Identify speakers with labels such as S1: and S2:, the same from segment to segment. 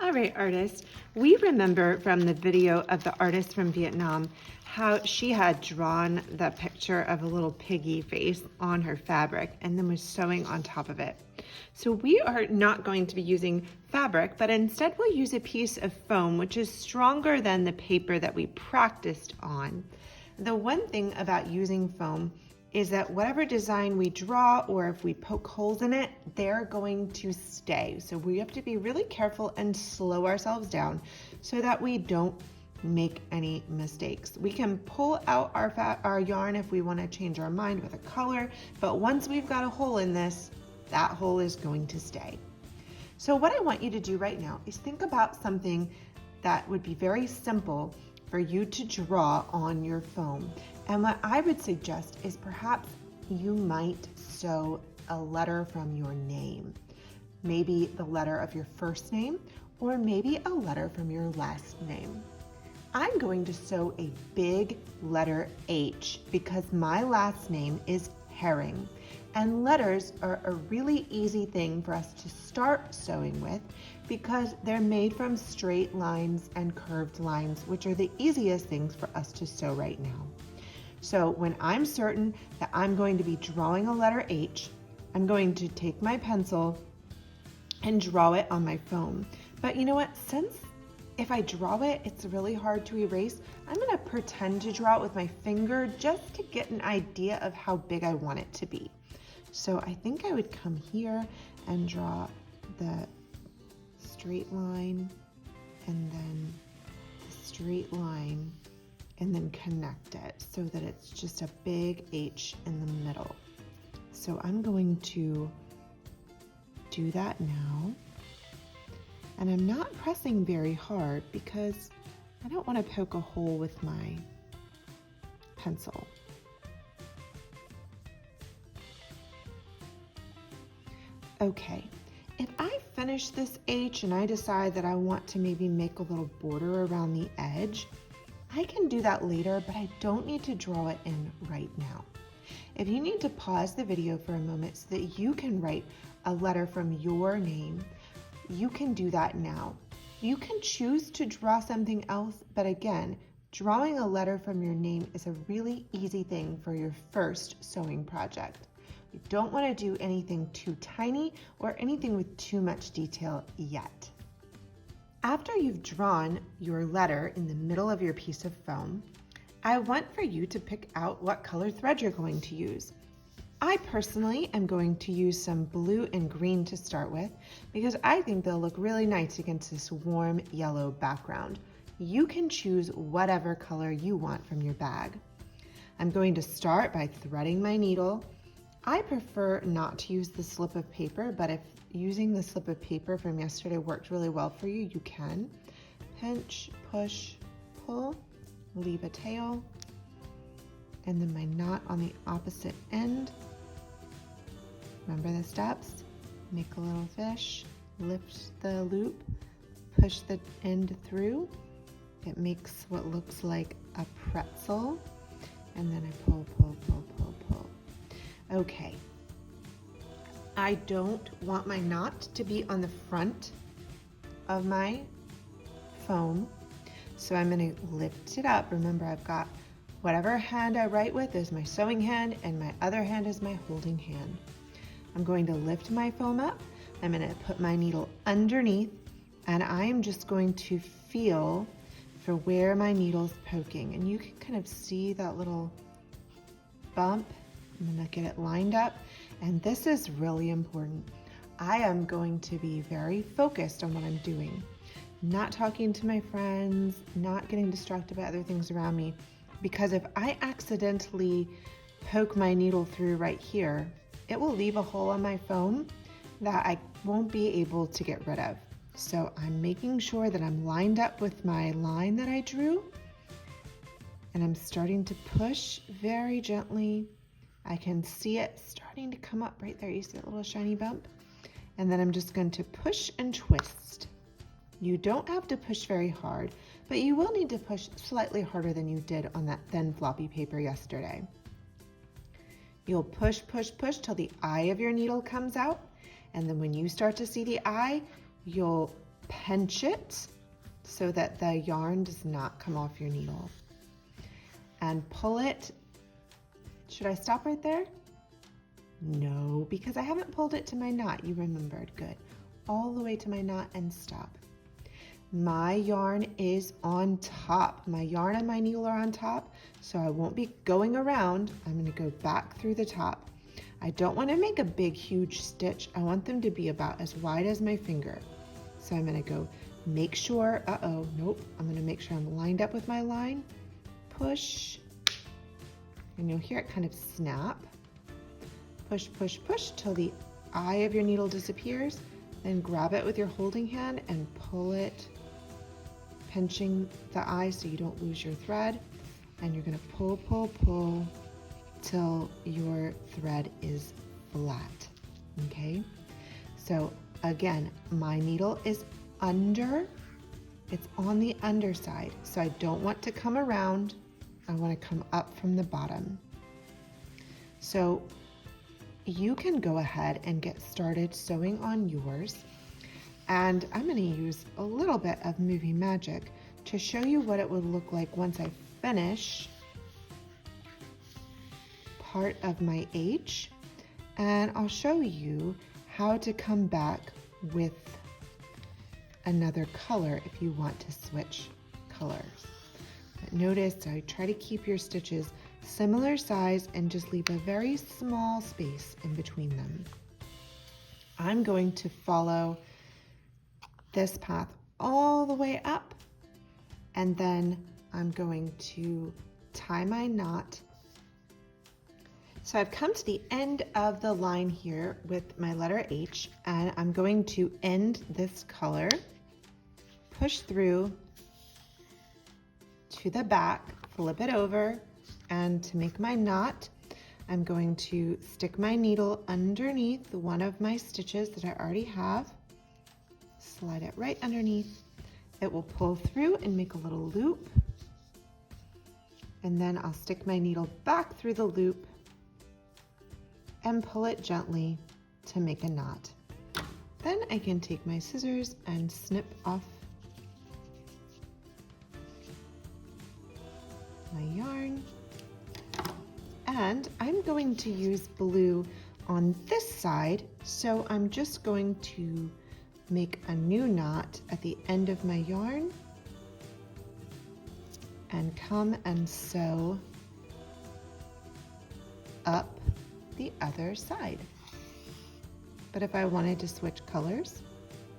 S1: All right, artists, we remember from the video of the artist from Vietnam how she had drawn the picture of a little piggy face on her fabric and then was sewing on top of it. So we are not going to be using fabric, but instead we'll use a piece of foam which is stronger than the paper that we practiced on. The one thing about using foam is that whatever design we draw, or if we poke holes in it, they're going to stay. So we have to be really careful and slow ourselves down so that we don't make any mistakes. We can pull out our yarn if we want to change our mind with a color, but once we've got a hole in this, that hole is going to stay. So what I want you to do right now is think about something that would be very simple for you to draw on your foam. And what I would suggest is perhaps you might sew a letter from your name. Maybe the letter of your first name, or maybe a letter from your last name. I'm going to sew a big letter H because my last name is Herring. And letters are a really easy thing for us to start sewing with because they're made from straight lines and curved lines, which are the easiest things for us to sew right now. So when I'm certain that I'm going to be drawing a letter H, I'm going to take my pencil and draw it on my foam. But you know what? Since if I draw it, it's really hard to erase, I'm going to pretend to draw it with my finger just to get an idea of how big I want it to be. So I think I would come here and draw the straight line and then the straight line and then connect it so that it's just a big H in the middle. So I'm going to do that now. And I'm not pressing very hard because I don't want to poke a hole with my pencil. Okay, if I finish this H and I decide that I want to maybe make a little border around the edge, I can do that later, but I don't need to draw it in right now. If you need to pause the video for a moment so that you can write a letter from your name, you can do that now. You can choose to draw something else, but again, drawing a letter from your name is a really easy thing for your first sewing project. You don't want to do anything too tiny or anything with too much detail yet. After you've drawn your letter in the middle of your piece of foam, I want for you to pick out what color thread you're going to use. I personally am going to use some blue and green to start with because I think they'll look really nice against this warm yellow background. You can choose whatever color you want from your bag. I'm going to start by threading my needle. I prefer not to use the slip of paper, but if using the slip of paper from yesterday worked really well for you, you can. Pinch, push, pull, leave a tail, and then my knot on the opposite end. Remember the steps? Make a little fish, lift the loop, push the end through. It makes what looks like a pretzel, and then I pull, pull, pull, pull, pull. Okay. I don't want my knot to be on the front of my foam, so I'm going to lift it up. Remember, I've got whatever hand I write with is my sewing hand, and my other hand is my holding hand. I'm going to lift my foam up. I'm going to put my needle underneath, and I'm just going to feel for where my needle's poking. And you can kind of see that little bump. I'm going to get it lined up. And this is really important. I am going to be very focused on what I'm doing. Not talking to my friends, not getting distracted by other things around me. Because if I accidentally poke my needle through right here, it will leave a hole on my foam that I won't be able to get rid of. So I'm making sure that I'm lined up with my line that I drew. And I'm starting to push very gently. I can see it starting to come up right there. You see that little shiny bump? And then I'm just going to push and twist. You don't have to push very hard, but you will need to push slightly harder than you did on that thin floppy paper yesterday. You'll push, push, push till the eye of your needle comes out. And then when you start to see the eye, you'll pinch it so that the yarn does not come off your needle. And pull it. Should I stop right there? No, because I haven't pulled it to my knot. You remembered, good. All the way to my knot and stop. My yarn is on top. My yarn and my needle are on top, so I won't be going around. I'm going to go back through the top. I don't want to make a big, huge stitch. I want them to be about as wide as my finger. So I'm going to go make sure, nope. I'm going to make sure I'm lined up with my line. Push, and you'll hear it kind of snap. Push, push, push till the eye of your needle disappears. Then grab it with your holding hand and pull it, pinching the eye so you don't lose your thread. And you're going to pull, pull, pull till your thread is flat. Okay? So again, my needle is under. It's on the underside. So I don't want to come around. I want to come up from the bottom. So you can go ahead and get started sewing on yours. And I'm going to use a little bit of Movie Magic to show you what it would look like once I finish part of my H. And I'll show you how to come back with another color if you want to switch colors. But notice I try to keep your stitches similar size and just leave a very small space in between them. I'm going to follow this path all the way up, and then I'm going to tie my knot. So I've come to the end of the line here with my letter H, and I'm going to end this color, push through to the back, flip it over, and to make my knot, I'm going to stick my needle underneath one of my stitches that I already have, slide it right underneath. It will pull through and make a little loop, and then I'll stick my needle back through the loop and pull it gently to make a knot. Then I can take my scissors and snip off my yarn. And I'm going to use blue on this side, so I'm just going to make a new knot at the end of my yarn and come and sew up the other side. But if I wanted to switch colors,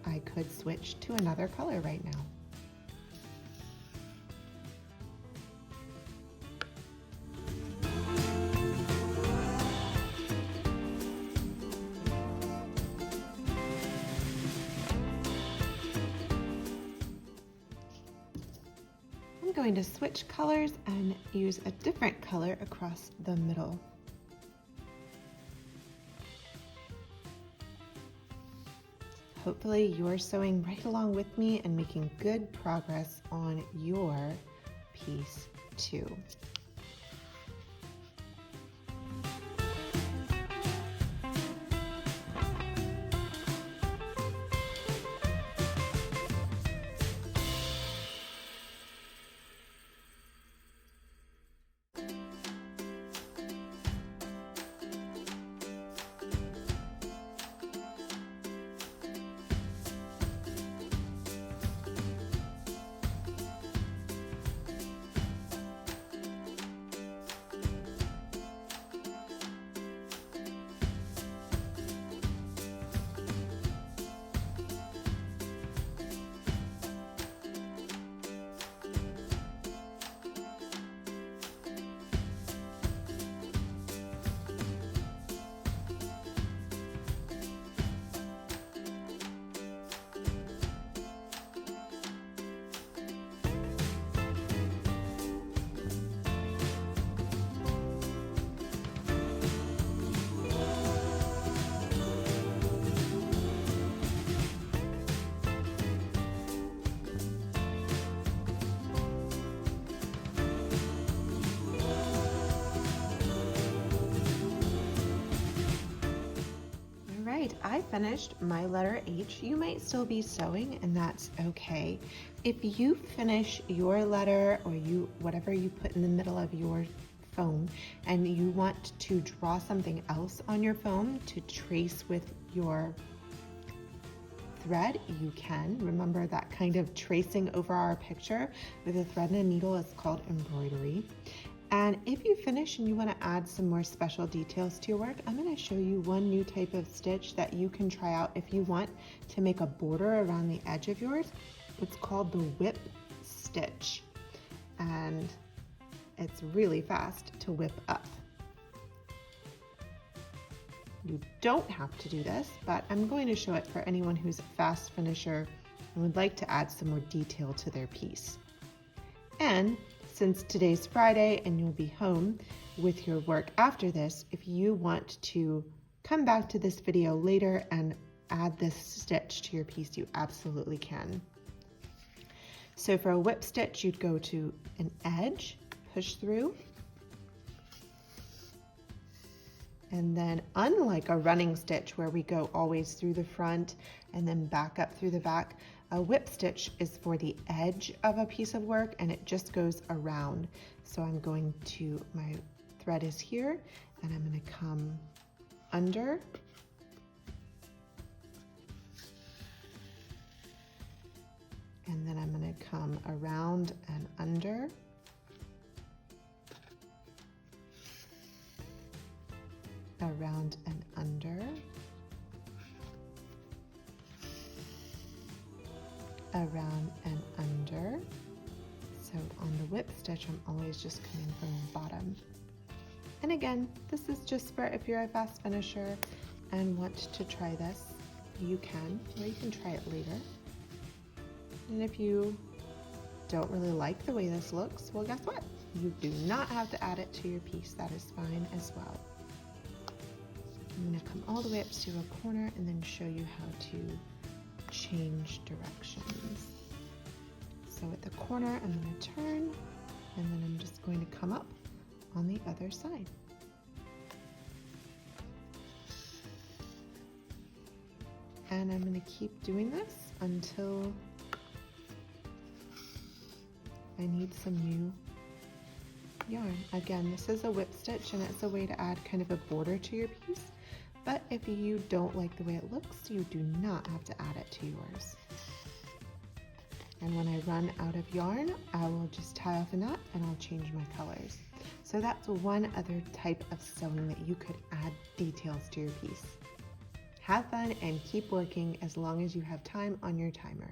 S1: I could switch to another color right now. I'm going to switch colors and use a different color across the middle. Hopefully you're sewing right along with me and making good progress on your piece too. I finished my letter H, you might still be sewing, and that's okay. If you finish your letter or whatever you put in the middle of your foam and you want to draw something else on your foam to trace with your thread, you can. Remember that kind of tracing over our picture with a thread and a needle is called embroidery. And if you finish and you want to add some more special details to your work, I'm going to show you one new type of stitch that you can try out if you want to make a border around the edge of yours. It's called the whip stitch, and it's really fast to whip up. You don't have to do this, but I'm going to show it for anyone who's a fast finisher and would like to add some more detail to their piece. And since today's Friday and you'll be home with your work after this, if you want to come back to this video later and add this stitch to your piece, you absolutely can. So for a whip stitch, you'd go to an edge, push through, and then unlike a running stitch where we go always through the front and then back up through the back, a whip stitch is for the edge of a piece of work and it just goes around. So I'm going to, my thread is here and I'm going to come under, and then I'm going to come around and under, around and under, around and under. So on the whip stitch, I'm always just coming from the bottom. And again, this is just for if you're a fast finisher and want to try this, you can, or you can try it later. And if you don't really like the way this looks, well, guess what? You do not have to add it to your piece. That is fine as well. I'm going to come all the way up to a corner and then show you how to change directions. So at the corner, I'm going to turn, and then I'm just going to come up on the other side. And I'm going to keep doing this until I need some new yarn. Again, this is a whip stitch and it's a way to add kind of a border to your piece. But if you don't like the way it looks, you do not have to add it to yours. And when I run out of yarn, I will just tie off a knot and I'll change my colors. So that's one other type of sewing that you could add details to your piece. Have fun and keep working as long as you have time on your timer.